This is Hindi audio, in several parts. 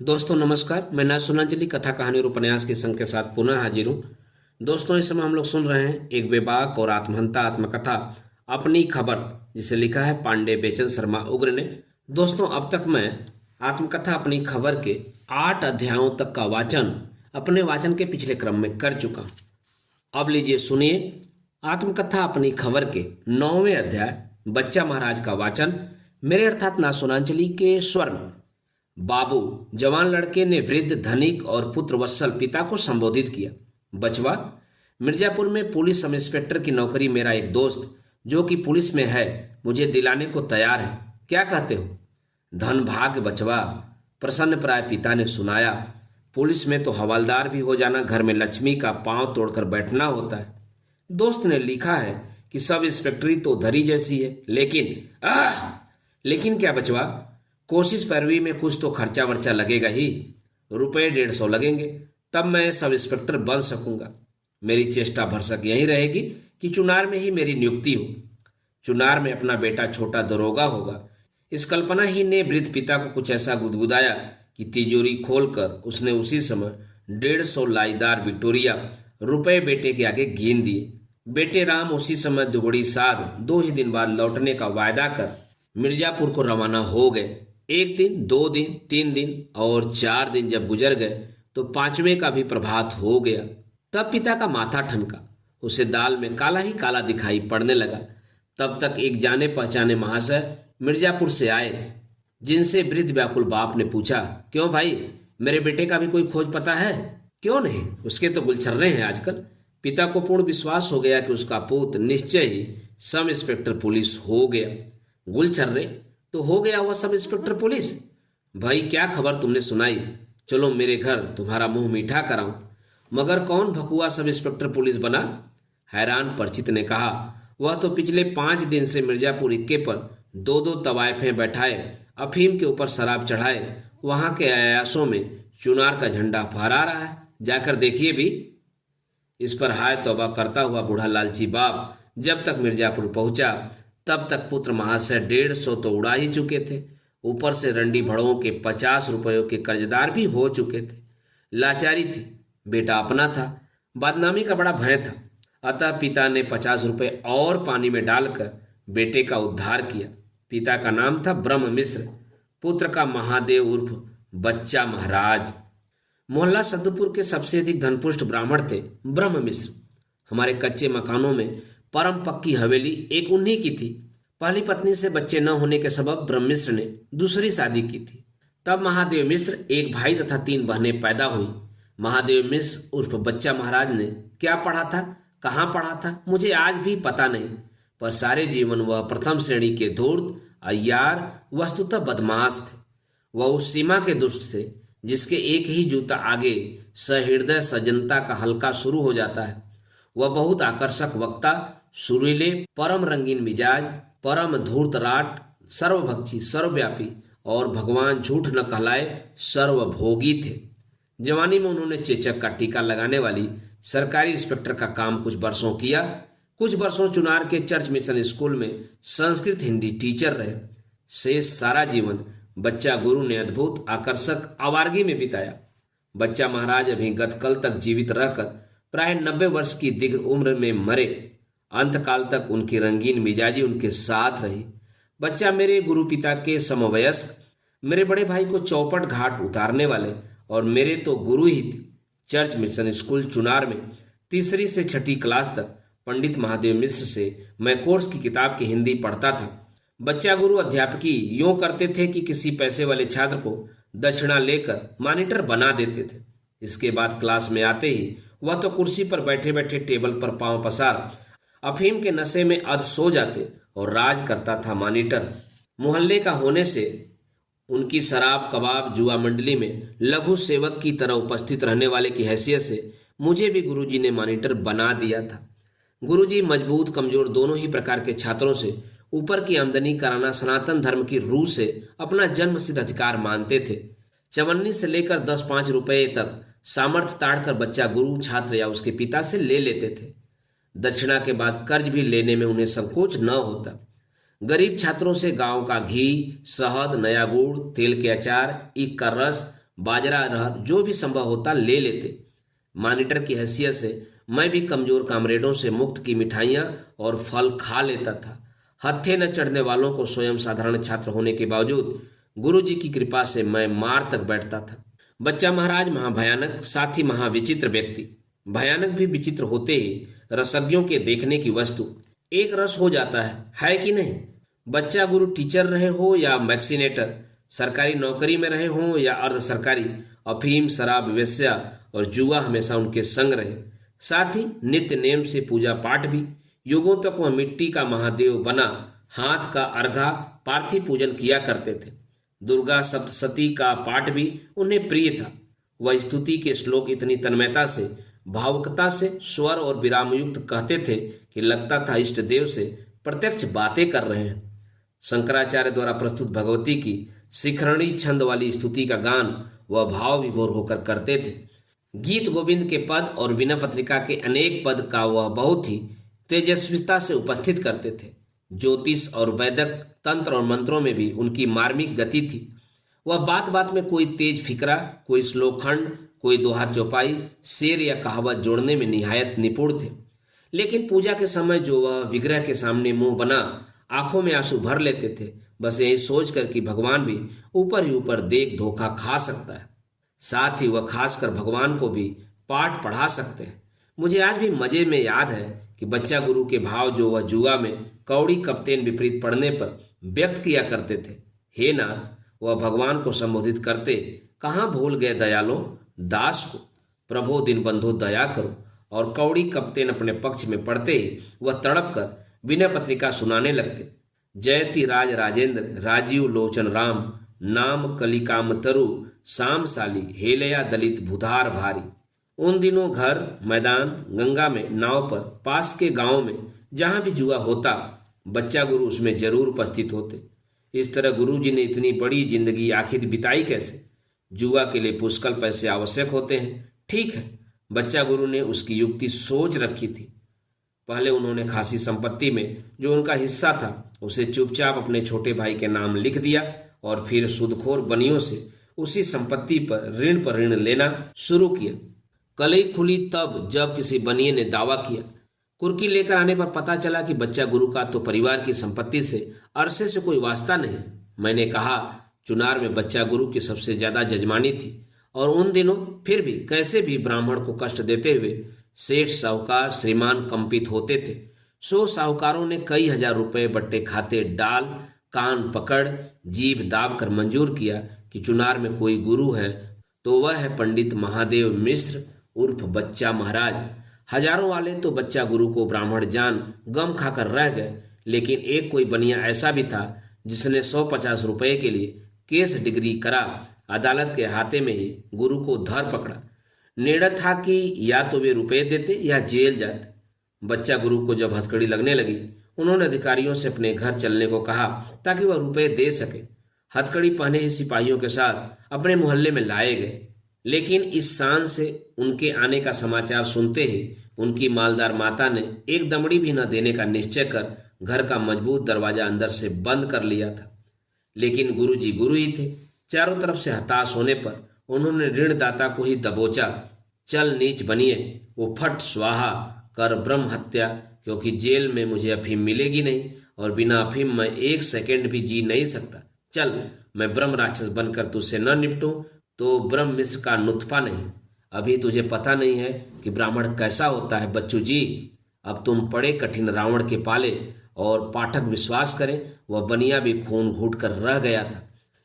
दोस्तों नमस्कार। मैं नासुनांजलि कथा कहानी और उपन्यास के संग के साथ पुनः हाजिर हूँ। दोस्तों इस समय हम लोग सुन रहे हैं एक बेबाक और आत्महंता आत्मकथा अपनी खबर, जिसे लिखा है पांडे बेचन शर्मा उग्र ने। दोस्तों अब तक मैं आत्मकथा अपनी खबर के 8 अध्यायों तक का वाचन अपने वाचन के पिछले क्रम में कर चुका हूँ। अब लीजिए सुनिए आत्मकथा अपनी खबर के 9वें अध्याय बच्चा महाराज का वाचन मेरे अर्थात नासुनांजलि के स्वर में। बाबू जवान लड़के ने वृद्ध धनिक और पुत्र वत्सल पिता को संबोधित किया। बचवा, मिर्जापुर में पुलिस सब इंस्पेक्टर की नौकरी मेरा एक दोस्त जो कि पुलिस में है मुझे दिलाने को तैयार है। क्या कहते हो? धन भाग्य बचवा, प्रसन्न प्राय पिता ने सुनाया। पुलिस में तो हवलदार भी हो जाना घर में लक्ष्मी का पांव तोड़कर बैठना होता है। दोस्त ने लिखा है कि सब इंस्पेक्टरी तो धरी जैसी है, लेकिन क्या बचवा, कोशिश पैरवी में कुछ तो खर्चा वर्चा लगेगा ही। रुपए 150 लगेंगे, तब मैं सब इंस्पेक्टर बन सकूंगा। मेरी चेष्टा भरसक यही रहेगी कि चुनार में ही मेरी नियुक्ति हो। चुनार में अपना बेटा छोटा दरोगा होगा। इस कल्पना ही ने वृद्ध पिता को कुछ ऐसा गुदगुदाया कि तिजोरी खोलकर उसने उसी समय 150 लाईदार विक्टोरिया रुपए बेटे के आगे गिन दिए। बेटे राम उसी समय दुगड़ी साध 2 ही दिन बाद लौटने का वायदा कर मिर्जापुर को रवाना हो गए। 1 दिन, 2 दिन, 3 दिन और 4 दिन जब गुजर गए तो 5वें का भी प्रभात हो गया। तब पिता का माथा ठनका, उसे दाल में काला ही काला दिखाई पड़ने लगा। तब तक एक जाने पहचाने महाशय मिर्जापुर से आए, जिनसे वृद्ध व्याकुल बाप ने पूछा, क्यों भाई, मेरे बेटे का भी कोई खोज पता है? क्यों नहीं, उसके तो गुलछर्रे हैं आजकल। पिता को पूर्ण विश्वास हो गया कि उसका पुत्र निश्चय ही सब इंस्पेक्टर पुलिस हो गया। गुलछर्रे तो हो गया वह सब इंस्पेक्टर पुलिस। भाई क्या खबर तुमने सुनाई? चलो मेरे घर तुम्हारा मुंह मीठा कराऊं। मगर कौन भकुआ सब इंस्पेक्टर पुलिस बना? हैरान परिचित ने कहा, वह तो पिछले 5 दिन से मिर्जापुर इक्के पर 2-2 तवायफें बैठाए, अफीम के ऊपर शराब चढ़ाए वहां के अयासों में चुनार का झंडा फहरा रहा है। जाकर देखिए भी। इस पर हाय तौबा करता हुआ बूढ़ा लालची बाप जब तक मिर्जापुर पहुंचा तब तक पुत्र महाशय 150 तो उड़ा ही चुके थे। ऊपर से रंडी भड़ों के 50 रुपयों के कर्जदार भी हो चुके थे। लाचारी थी, बेटा अपना था, बदनामी का बड़ा भय था। अतः पिता ने 50 रुपये और पानी में डालकर बेटे का उद्धार किया। पिता का नाम था ब्रह्म मिश्र, पुत्र का महादेव उर्फ बच्चा महाराज। मोहल्ला सद्दपुर के सबसे अधिक धनपुष्ट ब्राह्मण थे ब्रह्म मिश्र। हमारे कच्चे मकानों में परम पक्की हवेली एक उन्हीं की थी। पहली पत्नी से बच्चे न होने के सबब ब्रह्म मिश्र ने दूसरी शादी की थी। तब महादेव मिश्र एक भाई तथा 3 बहनें पैदा हुई। महादेव मिश्र उर्फ बच्चा महाराज ने क्या पढ़ा था, कहाँ पढ़ा था, मुझे आज भी पता नहीं, पर सारे जीवन वह प्रथम श्रेणी के धूर्त अय्यार वस्तुतः बदमाश थे। वह उस सीमा के दुष्ट थे जिसके एक ही जूता आगे सहृदय सज्जनता का हल्का शुरू हो जाता है। वह बहुत आकर्षक वक्ता, सुरीले, परम रंगीन मिजाज, परम धूर्तराट, सर्वभक्षी, सर्वव्यापी और भगवान झूठ न कहलाए सर्वभोगी थे। जवानी में उन्होंने चेचक का टीका लगाने वाली सरकारी इंस्पेक्टर का काम कुछ वर्षों किया। कुछ वर्षों चुनार के चर्च मिशन स्कूल में संस्कृत हिंदी टीचर रहे। शेष सारा जीवन बच्चा गुरु ने अद्भुत आकर्षक आवारगी में बिताया। बच्चा महाराज अभी गत कल तक जीवित रहकर प्राय 90 वर्ष की दीर्घ उम्र में मरे। अंतकाल तक उनकी रंगीन मिजाजी उनके साथ रही। बच्चा मेरे गुरु पिता के समवयस्क, मेरे बड़े भाई को चौपट घाट उतारने वाले और मेरे तो गुरु ही थे। चर्च मिशन स्कूल चुनार में 3री से 6ठी क्लास तक पंडित महादेव मिश्र से मैं कोर्स की किताब की हिंदी पढ़ता था। बच्चा गुरु अध्यापकी यूं करते थे कि किसी पैसे वाले छात्र को दक्षिणा लेकर मॉनिटर बना देते थे। इसके बाद क्लास में आते ही वह तो कुर्सी पर बैठे बैठे टेबल पर पांव पसार अफीम के नशे में अध सो जाते और राज करता था मॉनिटर। मोहल्ले का होने से उनकी शराब कबाब जुआ मंडली में लघु सेवक की तरह उपस्थित रहने वाले की हैसियत से मुझे भी गुरुजी ने मॉनिटर बना दिया था। गुरुजी मजबूत कमजोर दोनों ही प्रकार के छात्रों से ऊपर की आमदनी कराना सनातन धर्म की रूह से अपना जन्म सिद्ध अधिकार मानते थे। चवन्नी से लेकर 10-5 रुपये तक सामर्थ्य ताड़कर बच्चा गुरु छात्र या उसके पिता से ले लेते थे। दक्षिणा के बाद कर्ज भी लेने में उन्हें संकोच न होता। गरीब छात्रों से गांव का घी, शहद, नया गुड़, तेल के अचार, ईख का रस बाजरा, अरहर जो भी संभव होता ले लेते। मॉनिटर की हैसियत से मैं भी कमजोर कामरेडों से मुफ्त की मिठाइयाँ और फल खा लेता था। हत्थे न चढ़ने वालों को स्वयं साधारण छात्र होने के बावजूद गुरुजी की कृपा से मैं मार तक बैठता था। बच्चा महाराज महाभयानक, साथ ही महाविचित्र व्यक्ति। भयानक भी विचित्र होते ही रसज्ञों के देखने की वस्तु एक रस हो जाता है कि नहीं? बच्चा गुरु टीचर रहे हो या वैक्सीनेटर, सरकारी नौकरी में रहे हों या अर्ध सरकारी, अफीम, शराब, वेश्या और जुआ हमेशा उनके संग रहे। साथ ही नित्य नेम से पूजा पाठ भी। युगों तक वह मिट्टी का महादेव बना हाथ का अर्घा पार्थिव पूजन किया करते थे। दुर्गा सप्तशती का पाठ भी उन्हें प्रिय था। वह स्तुति के श्लोक इतनी तन्मयता से, भावुकता से, स्वर और विराम युक्त कहते थे कि लगता था इष्ट देव से प्रत्यक्ष बातें कर रहे हैं। शंकराचार्य द्वारा प्रस्तुत भगवती की शिखरणी छंद वाली स्तुति का गान वह भाव विभोर होकर करते थे। गीत गोविंद के पद और वीणा पत्रिका के अनेक पद का वह बहुत ही तेजस्विता से उपस्थित करते थे। ज्योतिष और वैदिक तंत्र और मंत्रों में भी उनकी मार्मिक गति थी। वह बात बात में कोई तेज फिकरा, कोई श्लोकखंड, कोई दोहा चौपाई, शेर या कहावत जोड़ने में निहायत निपुण थे। लेकिन पूजा के समय जो वह विग्रह के सामने मुंह बना आंखों में आंसू भर लेते थे, बस यही सोचकर कि भगवान भी ऊपर ही ऊपर देख धोखा खा सकता है। साथ ही वह खासकर भगवान को भी पाठ पढ़ा सकते हैं। मुझे आज भी मजे में याद है कि बच्चा गुरु के भाव जो वह जुआ में कौड़ी कप्तेन विपरीत पढ़ने पर व्यक्त किया करते थे। हे नाथ, वह भगवान को संबोधित करते, कहाँ भूल गए दयालो दास को, प्रभो दिन बंधु दया करो। और कौड़ी कप्तेन अपने पक्ष में पढ़ते ही वह तड़प कर विनय पत्रिका सुनाने लगते। जयति राज राजेंद्र, राजीव लोचन राम, नाम कलिकाम तरु, शामशाली, हेलया दलित भुधार भारी। उन दिनों घर, मैदान, गंगा में, नाव पर, पास के गांव में जहां भी जुआ होता, बच्चा गुरु उसमें जरूर उपस्थित होते। इस तरह गुरु जी ने इतनी बड़ी जिंदगी आखिर बिताई कैसे? जुआ के लिए पुष्कल पैसे आवश्यक होते हैं, ठीक है। बच्चा गुरु ने उसकी युक्ति सोच रखी थी। पहले उन्होंने खासी संपत्ति में जो उनका हिस्सा था उसे चुपचाप अपने छोटे भाई के नाम लिख दिया और फिर सूदखोर बनियों से उसी संपत्ति पर ऋण लेना शुरू किया। कलई खुली तब जब किसी बनिए ने दावा किया। कुर्की लेकर आने पर पता चला कि बच्चा गुरु का तो परिवार की संपत्ति से अरसे से कोई वास्ता नहीं। मैंने कहा, चुनार में बच्चा गुरु की सबसे ज्यादा जजमानी थी और उन दिनों फिर भी कैसे भी ब्राह्मण को कष्ट देते हुए सेठ साहूकार श्रीमान कंपित होते थे। सो साहूकारों ने कई हजार रुपए बट्टे खाते डाल, कान पकड़, जीभ दाब कर मंजूर किया कि चुनार में कोई गुरु है तो वह है पंडित महादेव मिश्र उर्फ बच्चा महाराज। हजारों वाले तो बच्चा गुरु को ब्राह्मण जान गम खाकर रह गए, लेकिन एक कोई बनिया ऐसा भी था जिसने 150 रुपए के लिए केस डिग्री करा, अदालत के हाथे में ही गुरु को धर पकड़ा। निर्णय था कि या तो वे रुपए देते या जेल जाते। बच्चा गुरु को जब हथकड़ी लगने लगी, उन्होंने अधिकारियों से अपने घर चलने को कहा ताकि वह रुपए दे सके। हथकड़ी पहने ही सिपाहियों के साथ अपने मोहल्ले में लाए गए, लेकिन इस शान से उनके आने का समाचार सुनते ही उनकी मालदार माता ने एक दमड़ी भी न देने का निश्चय कर घर का मजबूत दरवाजा अंदर से बंद कर लिया था। लेकिन गुरुजी गुरु ही थे। चारों तरफ से हताश होने पर उन्होंने ऋणदाता को ही दबोचा। चल नीच बनिए, वो फट स्वाहा कर ब्रह्म हत्या, क्योंकि जेल में मुझे अफीम मिलेगी नहीं और बिना अफीम मैं एक सेकंड भी जी नहीं सकता। चल, मैं ब्रह्म राक्षस बनकर तुझसे न निपटूं तो ब्रह्म मिश्र का नुत्फा नहीं। अभी तुझे पता नहीं है कि ब्राह्मण कैसा होता है बच्चू जी। अब तुम पड़े कठिन रावण के पाले और पाठक विश्वास करें, वह बनिया भी खून घूट कर रह गया था,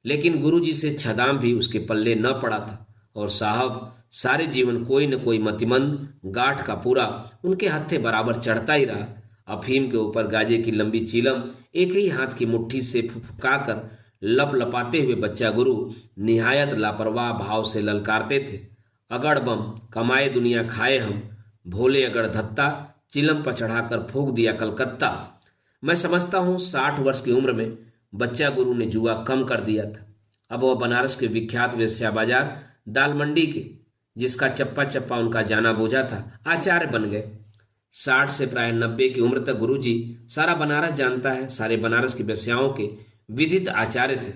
लेकिन गुरुजी से छदाम भी उसके पल्ले न पड़ा था। और साहब, सारे जीवन कोई न कोई मतिमंद गांठ का पूरा उनके हत्थे बराबर चढ़ता ही रहा। अफीम के ऊपर गाजे की लंबी चीलम एक ही हाथ की मुट्ठी से फुफका कर लप लपाते हुए बच्चा गुरु निहायत लापरवाह भाव से ललकारते थे, अगड़ बम कमाए दुनिया खाए हम, भोले अगड़ धत्ता, चिलम पर चढ़ाकर फूंक दिया कलकत्ता। मैं समझता हूँ 60 वर्ष की उम्र में बच्चा गुरु ने जुआ कम कर दिया था। अब वह बनारस के विख्यात वेश्या बाजार दाल मंडी के, जिसका चप्पा चप्पा उनका जाना बूझा था, आचार्य बन गए। 60 से प्राय 90 की उम्र तक गुरुजी सारा बनारस जानता है, सारे बनारस की वेश्याओं के विदित आचार्य थे।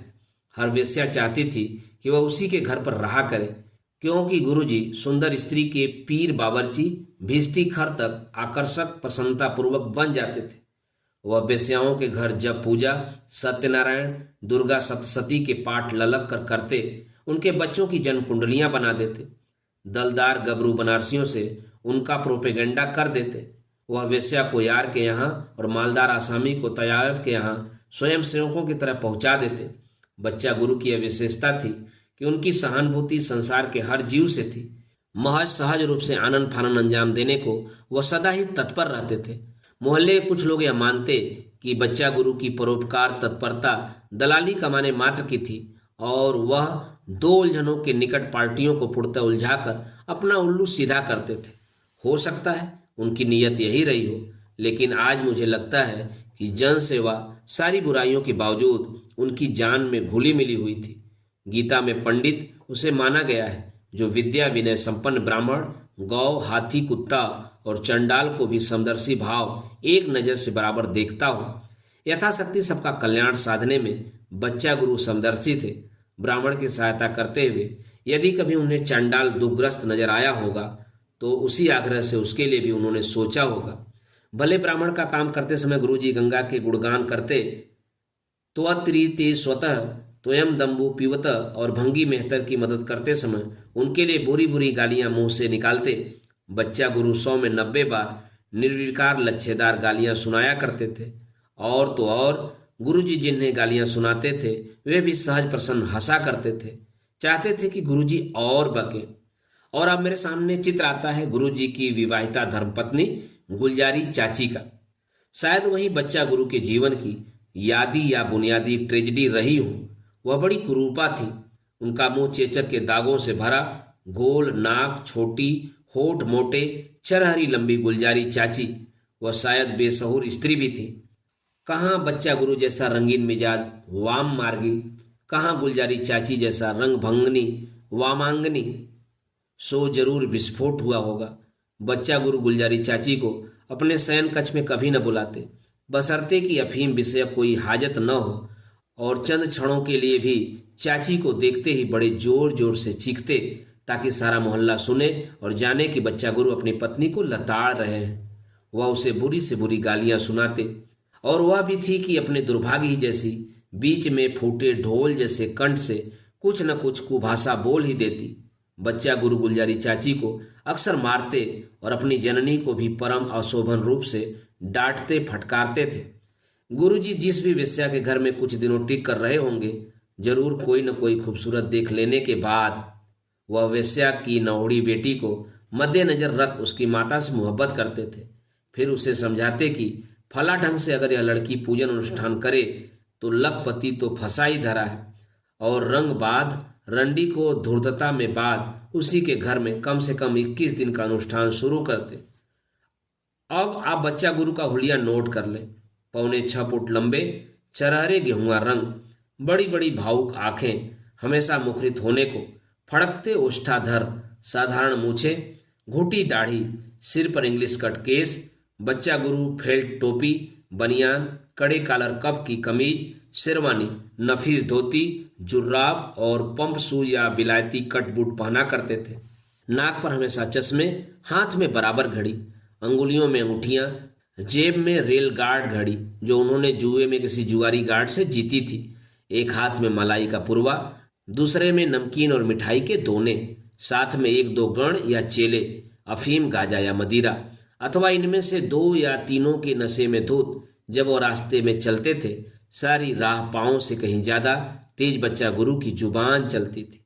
हर वेश्या चाहती थी कि वह उसी के घर पर रहा करे, क्योंकि गुरुजी सुंदर स्त्री के पीर बावर्ची भिस्ती खर तक आकर्षक प्रसन्नता पूर्वक बन जाते थे। वह बेस्याओं के घर जब पूजा, सत्यनारायण, दुर्गा सप्तशती के पाठ ललक कर करते, उनके बच्चों की जन्म कुंडलियां बना देते, दलदार गबरू बनारसियों से उनका प्रोपेगेंडा कर देते। वह वेश्या को यार के यहाँ और मालदार आसामी को तयाब के यहाँ स्वयं सेवकों की तरह पहुंचा देते। बच्चा गुरु की यह विशेषता थी कि उनकी सहानुभूति संसार के हर जीव से थी। महज सहज रूप से आनंद फानन अंजाम देने को वह सदा ही तत्पर रहते थे। मोहल्ले के कुछ लोग यह मानते कि बच्चा गुरु की परोपकार तत्परता दलाली कमाने मात्र की थी और वह दो उलझनों के निकट पार्टियों को पूर्णतः उलझाकर अपना उल्लू सीधा करते थे। हो सकता है उनकी नीयत यही रही हो, लेकिन आज मुझे लगता है कि जन सेवा सारी बुराइयों के बावजूद उनकी जान में घुली मिली हुई थी। गीता में पंडित उसे माना गया है जो विद्या विनय संपन्न ब्राह्मण, गौ, हाथी, कुत्ता और चंडाल को भी समदर्शी भाव एक नज़र से बराबर देखता हो। यथाशक्ति सबका कल्याण साधने में बच्चा गुरु समदर्शी थे। ब्राह्मण की सहायता करते हुए यदि कभी उन्हें चंडाल दुर्ग्रस्त नजर आया होगा तो उसी आग्रह से उसके लिए भी उन्होंने सोचा होगा। भले ब्राह्मण का काम करते समय गुरुजी गंगा के गुणगान करते, त्वत्रीते स्वतः त्वयं दम्बु पीवत, और भंगी मेहतर की मदद करते समय उनके लिए बुरी बुरी गालियां मुंह से निकालते। बच्चा गुरु 100 में 90 बार निर्विकार लच्छेदार गालियां सुनाया करते थे। और तो और गुरुजी जिन्हें गालियां सुनाते थे वे भी सहज प्रसन्न हंसा करते थे, चाहते थे कि गुरुजी और बके। और अब मेरे सामने चित्र आता है गुरुजी की विवाहिता धर्मपत्नी गुलजारी चाची का। शायद वही बच्चा गुरु के जीवन की यादी या बुनियादी ट्रेजेडी रही हो। वह बड़ी कुरूपा थी। उनका मुंह चेचक के दागों से भरा, गोल नाक, छोटी होठ मोटे, छरहरी लंबी गुलजारी चाची वह शायद बेसहुर स्त्री भी थी। कहाँ बच्चा गुरु जैसा रंगीन मिजाज वाम मार्गी, कहाँ गुलजारी चाची जैसा रंग भंगनी वामांगनी। सो जरूर विस्फोट हुआ होगा। बच्चा गुरु गुलजारी चाची को अपने शयन कक्ष में कभी न बुलाते, बशर्ते कि अफीम विषय कोई हाजत न हो, और चंद क्षणों के लिए भी चाची को देखते ही बड़े जोर जोर से चीखते ताकि सारा मोहल्ला सुने और जाने कि बच्चा गुरु अपनी पत्नी को लताड़ रहे हैं। वह उसे बुरी से बुरी गालियां सुनाते, और वह भी थी कि अपने दुर्भाग्य ही जैसी बीच में फूटे ढोल जैसे कंठ से कुछ न कुछ कुभाषा बोल ही देती। बच्चा गुरु गुलजारी चाची को अक्सर मारते और अपनी जननी को भी परम अशोभन रूप से डांटते फटकारते थे। गुरुजी जिस भी वेश्या के घर में कुछ दिनों टिक कर रहे होंगे, जरूर कोई न कोई खूबसूरत देख लेने के बाद वह वेश्या की नौड़ी बेटी को मद्देनजर रख उसकी माता से मोहब्बत करते थे। फिर उसे समझाते कि फला ढंग से अगर यह लड़की पूजन अनुष्ठान करे तो लखपति तो फंसा ही धरा है, और रंग बाद रंडी को धूर्तता में बाद उसी के घर में कम से कम 21 दिन का अनुष्ठान शुरू करते। अब आप बच्चा गुरु का हुलिया नोट कर लें। 6.25 फुट लंबे, चरहरे गेहुआ रंग, बड़ी बड़ी भावुक आंखें, हमेशा मुखरित होने को, फड़कते ओष्ठाधर, साधारण मूछे, घुटी दाढ़ी, सिर पर इंग्लिश कट केस। बच्चा गुरु फेल्ट टोपी, बनियान, कड़े कॉलर कप की कमीज, शेरवानी, नफीस धोती, जुर्राब और पंप शू या बिलायती कट बूट पहना करते थे। नाक पर हमेशा चश्मे, हाथ में बराबर घड़ी, अंगुलियों में अंगूठियां, जेब में रेल गार्ड घड़ी जो उन्होंने जुए में किसी जुआरी गार्ड से जीती थी। एक हाथ में मलाई का पुरवा, दूसरे में नमकीन और मिठाई के दोने, साथ में 1-2 गण या चेले, अफीम, गांजा या मदिरा, अथवा इनमें से 2 या तीनों के नशे में धुत। जब वो रास्ते में चलते थे सारी राह पांव से कहीं ज्यादा तेज बच्चा गुरु की जुबान चलती थी।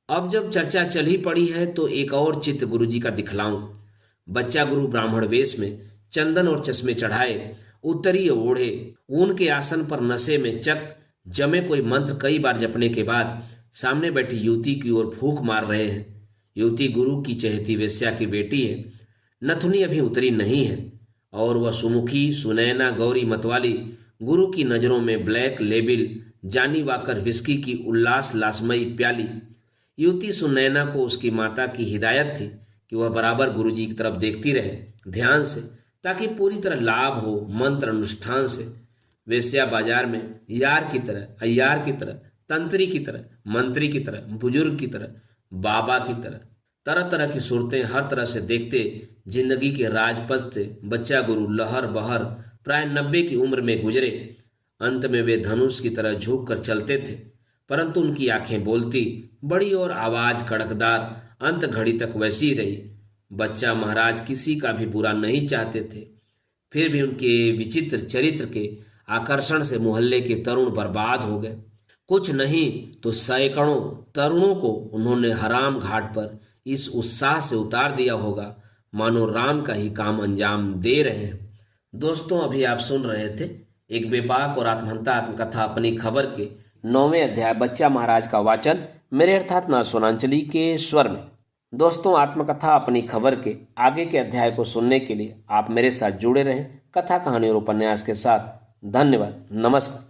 अब जब चर्चा चल ही पड़ी है तो एक और चित्र गुरुजी का दिखलाऊं। बच्चा गुरु ब्राह्मण वेश में, चंदन और चश्मे चढ़ाए, उत्तरी ओढ़े, ऊन के आसन पर नशे में चक जमे कोई मंत्र कई बार जपने के बाद सामने बैठी युवती की ओर फूंक मार रहे हैं। युवती गुरु की चहेती वेश्या की बेटी है। नथुनी अभी उतरी नहीं है और वह सुमुखी, सुनैना, गौरी मतवाली गुरु की नजरों में ब्लैक लेबिल जानी वाकर विस्की की उल्लास लासमयी प्याली। युवती सुनैना को उसकी माता की हिदायत थी कि वह बराबर गुरुजी की तरफ देखती रहे ध्यान से, ताकि पूरी तरह लाभ हो मंत्र अनुष्ठान से। वेश्या बाजार में यार की तरह, अय्यार की तरह तंत्री की तरह, मंत्री की तरह, बुजुर्ग की तरह, बाबा की तरह, तरह तरह की सूरतें हर तरह से देखते जिंदगी के राजपथ से बच्चा गुरु लहर बहर प्राय 90 की उम्र में गुजरे। अंत में वे धनुष की तरह झुक कर चलते थे, परंतु उनकी आंखें बोलती बड़ी और आवाज कड़कदार अंत घड़ी तक वैसी ही रही। बच्चा महाराज किसी का भी बुरा नहीं चाहते थे, फिर भी उनके विचित्र चरित्र के आकर्षण से मोहल्ले के तरुण बर्बाद हो गए। कुछ नहीं तो सैकड़ों तरुणों को उन्होंने हराम घाट पर इस उत्साह से उतार दिया होगा मानो राम का ही काम अंजाम दे रहे हैं। दोस्तों, अभी आप सुन रहे थे एक बेबाक और आत्महंता आत्मकथा अपनी खबर के 9वें अध्याय बच्चा महाराज का वाचन मेरे अर्थात ना सोनांचली के स्वर में। दोस्तों, आत्मकथा अपनी खबर के आगे के अध्याय को सुनने के लिए आप मेरे साथ जुड़े रहें कथा कहानी और उपन्यास के साथ। धन्यवाद। नमस्कार।